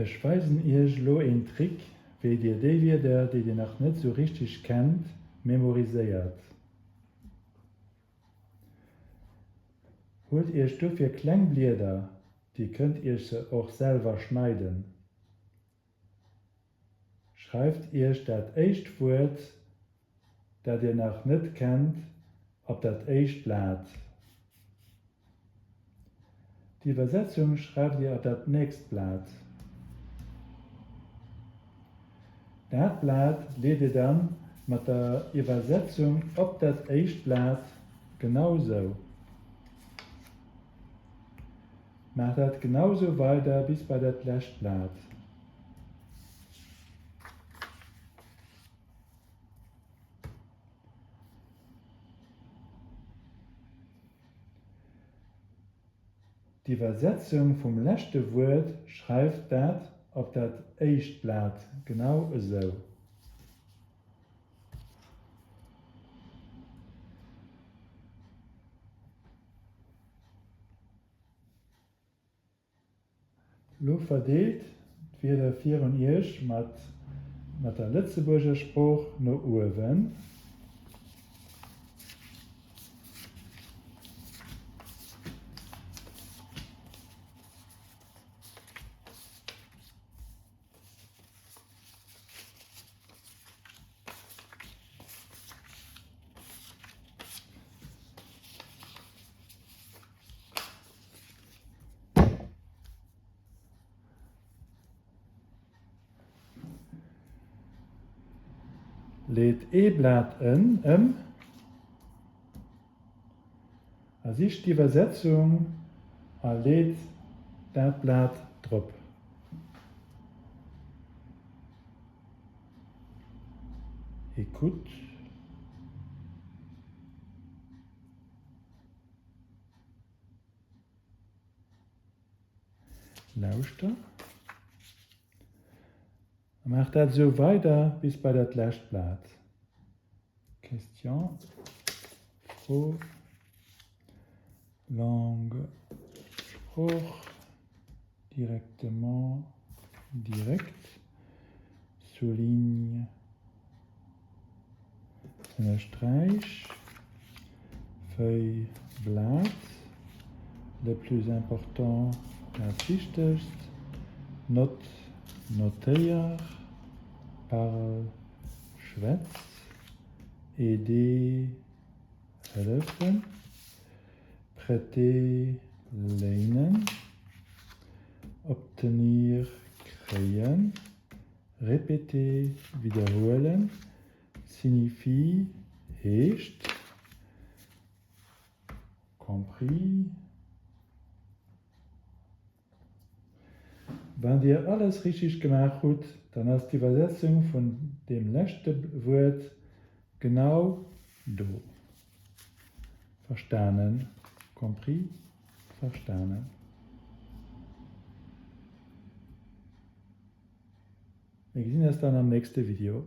Ich weisen euch lo einen Trick, wie ihr die Wörter, die ihr noch nicht so richtig kennt, memorisiert. Holt ihr dafür Klangblätter, die könnt ihr sie auch selber schneiden. Schreibt ihr das erste Wort, das ihr noch nicht kennt, auf das erste Blatt. Die Übersetzung schreibt ihr auf das nächste Blatt. Das Blatt legt ihr dann mit der Übersetzung auf das erste Blatt genauso. Macht das genauso weiter bis bei das letzte Blatt. Die Übersetzung vom letzten Wort schreibt das auf das erste Blatt genau so. Lo verdeelt wird der vier und ich mit der Lützeburger Spruch nach oben. Lädt E-Blatt in, als ich die Übersetzung lädt das Blatt drauf. Écoute. Lauschte. Macht das so weiter bis bei das letzte Blatt. Question, Frage, Langue, Spruch, directement, direkt, souligne, un Streich, feuille, Blatt, le plus important, das wichtigste, Note, notier, parle, schwätz, aider, helfen, prêter, lehnen, obtenir, kreieren, répéter, wiederholen, signifie, hecht, compris. Wenn ihr alles richtig gemacht habt, dann ist die Übersetzung von dem letzten Wort genau da. Verstanden? Compris? Verstanden. Wir sehen uns dann am nächsten Video.